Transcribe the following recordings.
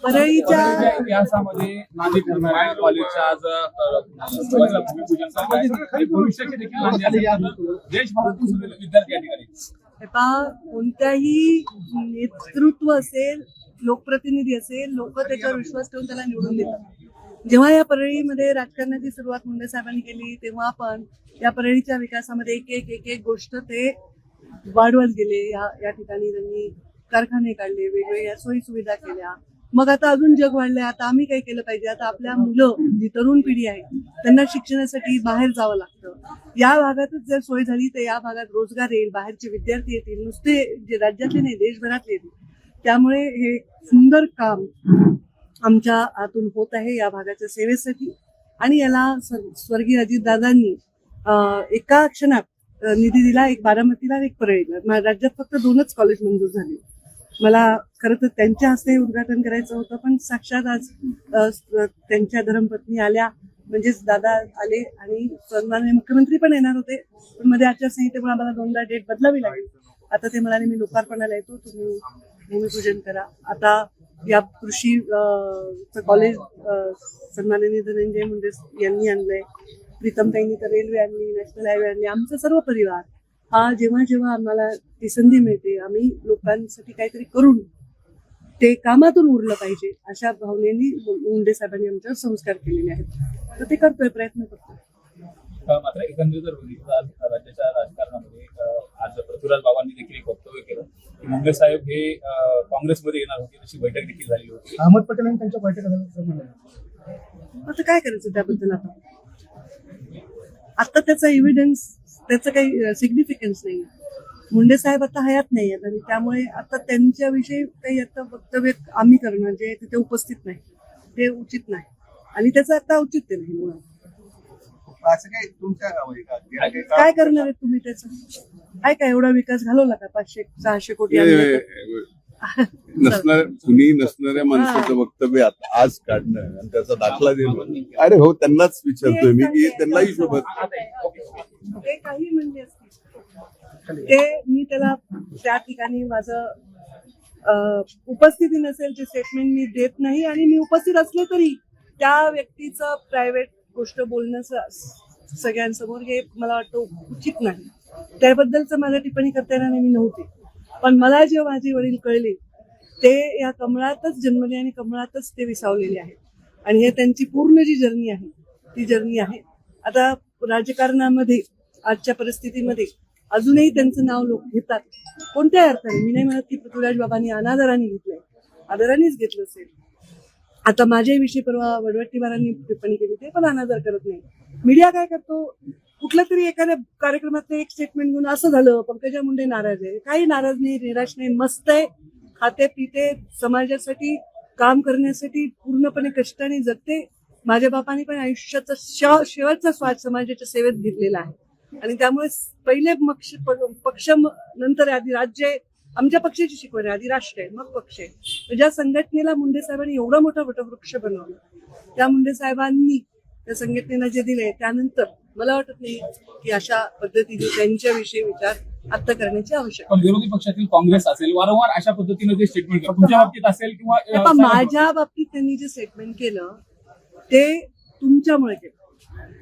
परळीच्या इतिहासामध्ये नांदी ठरणाऱ्या कॉलेजच्या आज भूमिपूजन भविष्याची देखील नांदी असेल. देशभरातून सगळे विद्यार्थी या ठिकाणी आता कोणत्याही नेतृत्व असेल, लोकप्रतिनिधी असेल, लोक त्याच्यावर विश्वास ठेवून त्याला निवडून देतात. जेव्हा या परळीमध्ये राजकारणाची सुरुवात मुंडे साहेबांनी केली तेव्हा पण या परळीच्या विकासामध्ये एक एक गोष्ट ते वाढवत गेले. या ठिकाणी त्यांनी कारखाने काढले, वेगवेगळ्या सोयी सुविधा केल्या. मग आता अजून जग वाढलंय. आता आम्ही काय केलं पाहिजे? आता आपल्या मुलं, जी तरुण पिढी आहे, त्यांना शिक्षणासाठी बाहेर जावं लागतं. या भागातच जर सोय झाली तर या भागात रोजगार येईल, बाहेरचे विद्यार्थी येतील, नुसते जे राज्यातले नाही देशभरातले येतील. त्यामुळे हे सुंदर काम आमच्या हातून होत आहे या भागाच्या सेवेसाठी. आणि याला स्वर्गीय अजितदादांनी एका क्षणात निधी दिला, एक बारामतीला एक परळीला. राज्यात फक्त 2च कॉलेज मंजूर झाली. मला खरं तर त्यांच्या हस्ते उद्घाटन करायचं होतं, पण साक्षात आज त्यांच्या धर्मपत्नी आल्या, म्हणजेच दादा आले आणि सन्माननीय मुख्यमंत्री पण येणार होते. पण मध्ये आचारसंहितेमुळे आम्हाला 2दा डेट बदलावी लागली. आता ते म्हणाले मी लोकार्पणाला येतो, तुम्ही भूमिपूजन करा. आता या कृषी कॉलेज सन्माननीय धनंजय मुंडे यांनी आणलंय, प्रीतमताईंनी तर रेल्वे आणली, नॅशनल हायवे आणली. आमचा सर्व परिवार हा जेव्हा जेव्हा आम्हाला ती संधी मिळते आम्ही लोकांसाठी काहीतरी करून ते कामातून उरलं पाहिजे अशा भावनेनी मुंडे साहेबांनी आमच्यावर संस्कार केलेले आहेत. तर ते करतोय, प्रयत्न करतोय. मात्र एकंदरीत जर बघितलं राज्याच्या राजकारणामध्ये आज पृथ्वीराज बाबांनी देखील एक वक्तव्य केलं की मुंडे साहेब हे काँग्रेसमध्ये येणार होते, तशी बैठक देखील झाली होती. अहमद पटेल यांनी त्यांच्या बैठकीत आता काय करायचं त्याबद्दल? आता त्याचा एव्हिडन्स, त्याचं काही सिग्निफिकन्स नाही. मुंडे साहेब आता हयात नाही आहेत आणि त्यामुळे आता त्यांच्याविषयी काही आता वक्तव्य आम्ही करणं जे तिथे उपस्थित नाही ते उचित नाही आणि त्याचं आता औचित्य नाही. मुळात असं काही तुमच्या काय करणार आहे तुम्ही? त्याचं काय एवढा विकास घालवला का? 500-600 कोटी कुणी नसणाऱ्या माणसाचं वक्तव्य आज काढणं आणि त्याचा दाखला देणं, अरे हो, त्यांनाच विचारतोय मी की त्यांनाही सोबत ते काही म्हणले असतील ते मी त्याला त्या ठिकाणी माझं उपस्थिती नसेल ते स्टेटमेंट मी देत नाही. आणि मी उपस्थित असले तरी त्या व्यक्तीचं प्रायव्हेट गोष्ट बोलणं सगळ्यांसमोर हे मला वाटतं उचित नाही. त्याबद्दलच माझ्या टिप्पणी करता येणार मी नव्हते. पण मला जे माझे वडील कळले ते या कमळातच जन्मले आणि कमळातच ते विसावलेले आहेत. आणि हे त्यांची पूर्ण जी जर्नी आहे ती जर्नी आहे. आता राजकारणामध्ये आजच्या परिस्थितीमध्ये अजूनही त्यांचं नाव लोक घेतात. कोणत्याही अर्थाने मी नाही म्हणत की पृथ्वीराज बाबांनी अनादराने घेतलंय, आदरानेच घेतलं असेल. आता माझ्याविषयी परवा वडवट्टीवारांनी टिप्पणी केली, ते पण अनादर करत नाही. मीडिया काय करतो, कुठल्या तरी एखाद्या कार्यक्रमातलं एक स्टेटमेंट घेऊन असं झालं पंकजा मुंडे नाराज आहे. काही नाराज नाही, निराश नाही, मस्त आहे, खाते पिते, समाजासाठी काम करण्यासाठी पूर्णपणे कष्टाने जगते. माझ्या बापाने पण आयुष्याचा शेवटचा श्वास समाजाच्या सेवेत घेतलेला आहे आणि त्यामुळे पहिले पक्ष नंतर आधी राज्य. आमच्या पक्षाची शिकवण आहे, आधी राष्ट्र आहे मग पक्ष आहे. ज्या संघटनेला मुंडे साहेबांनी एवढा मोठा वटवृक्ष बनवला, त्या मुंडे साहेबांनी त्या संघटनेला जे दिले त्यानंतर मला वाटत नाही की अशा पद्धतीने त्यांच्याविषयी विचार आता करण्याची आवश्यकता. विरोधी पक्षातील काँग्रेस असेल वारंवार अशा पद्धतीने जे स्टेटमेंट तुमच्या बाबतीत असेल किंवा माझ्या बाबतीत त्यांनी जे स्टेटमेंट केलं ते तुमच्यामुळे केलं.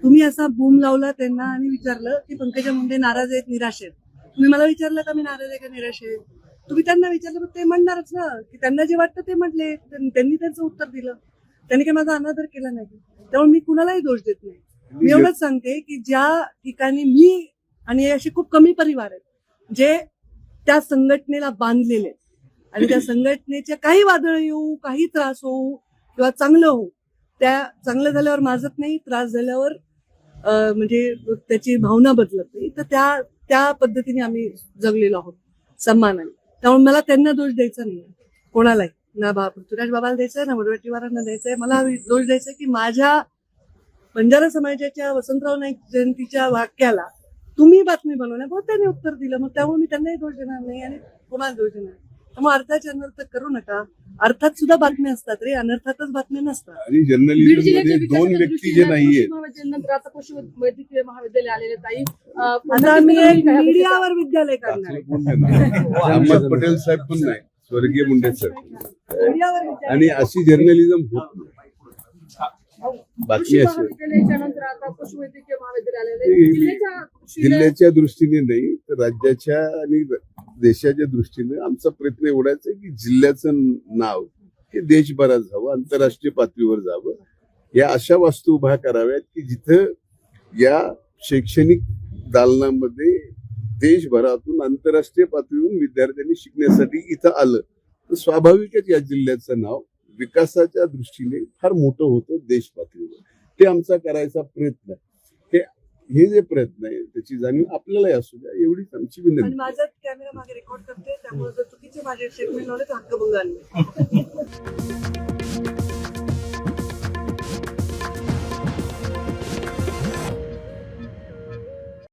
तुम्ही असा बूम लावला त्यांना आणि विचारलं की पंकजा मुंडे नाराज आहेत, निराश आहेत. तुम्ही मला विचारलं का मी नाराज आहे का निराश आहे? तुम्ही त्यांना विचारलं ते म्हणणारच ना की त्यांना जे वाटतं ते म्हटले. त्यांनी त्यांचं उत्तर दिलं. त्यांनी काही माझा अनादर केला नाही. त्यामुळे मी कुणालाही दोष देत नाही. मी एवढंच सांगते की ज्या ठिकाणी मी आणि असे खूप कमी परिवार आहेत जे त्या संघटनेला बांधलेले आहेत आणि त्या संघटनेच्या काही वादळ येऊ, काही त्रास होऊ किंवा चांगलं होऊ, त्या चांगलं झाल्यावर माजत नाही, त्रास झाल्यावर म्हणजे त्याची भावना बदलत नाही. तर त्या पद्धतीने आम्ही जगलेलो आहोत सन्मानाने. त्यामुळे मला त्यांना दोष द्यायचा नाही, कोणालाही ना पृथ्वीराज बाबाला द्यायचंय ना वडवट्टीवारांना द्यायचंय. मला दोष द्यायचा की माझ्या बंजारा समाजाच्या वसंतराव नाईक जयंतीच्या वाक्याला तुम्ही बातमी बनवण्याबाबत त्यांनी उत्तर दिलं. मग त्यामुळे मी त्यांनाही दोष देणार नाही आणि कोणाला दोष देणार. त्यामुळे अर्थाचे अनर्थ करू नका. अर्थात सुद्धा बातम्या असतात रे, अनर्थातच बातम्या नसतात. आणि जर्नलिझममध्ये 2 व्यक्ती जे नाहीये, नंतर आता पशु वैद्यकीय महाविद्यालय आलेले ताई. आता मी एक मीडियावर विद्यालय करणार. अहमद पटेल साहेब पण नाही. स्वर्गीय मुंडे सर मीडियावर विचार आणि अशी जर्नलिझम होत नाही. बातमी कृषी अशी महाविद्यालयाच्या नंतर आता पशुवैद्यकीय महाविद्यालय आलेलं हे- आहे. जिल्ह्याच्या दृष्टीने जिल्ह्याच्या दृष्टीने नाही तर राज्याच्या आणि देशाच्या दृष्टीने आमचा प्रयत्न एवढाच आहे की जिल्ह्याचं नाव हे देशभरात जावं, आंतरराष्ट्रीय पातळीवर जावं. या अशा वास्तू उभ्या कराव्यात की जिथं या शैक्षणिक दालनामध्ये देशभरातून आंतरराष्ट्रीय पातळीवरून विद्यार्थ्यांनी शिकण्यासाठी इथं आलं तर स्वाभाविकच या जिल्ह्याचं नाव विकासाच्या दृष्टीने फार मोठं होतं देश पातळीवर. ते आमचा करायचा प्रयत्न आहे. हे जे प्रयत्न आहे त्याची जाणीव आपल्यालाही असू द्या एवढीच आमची आणि विनंती. माझा कॅमेरा मागे रेकॉर्ड करते त्यामुळे जर चुकीचे माझे स्टेटमेंट लावले तर हक्कभंग आणले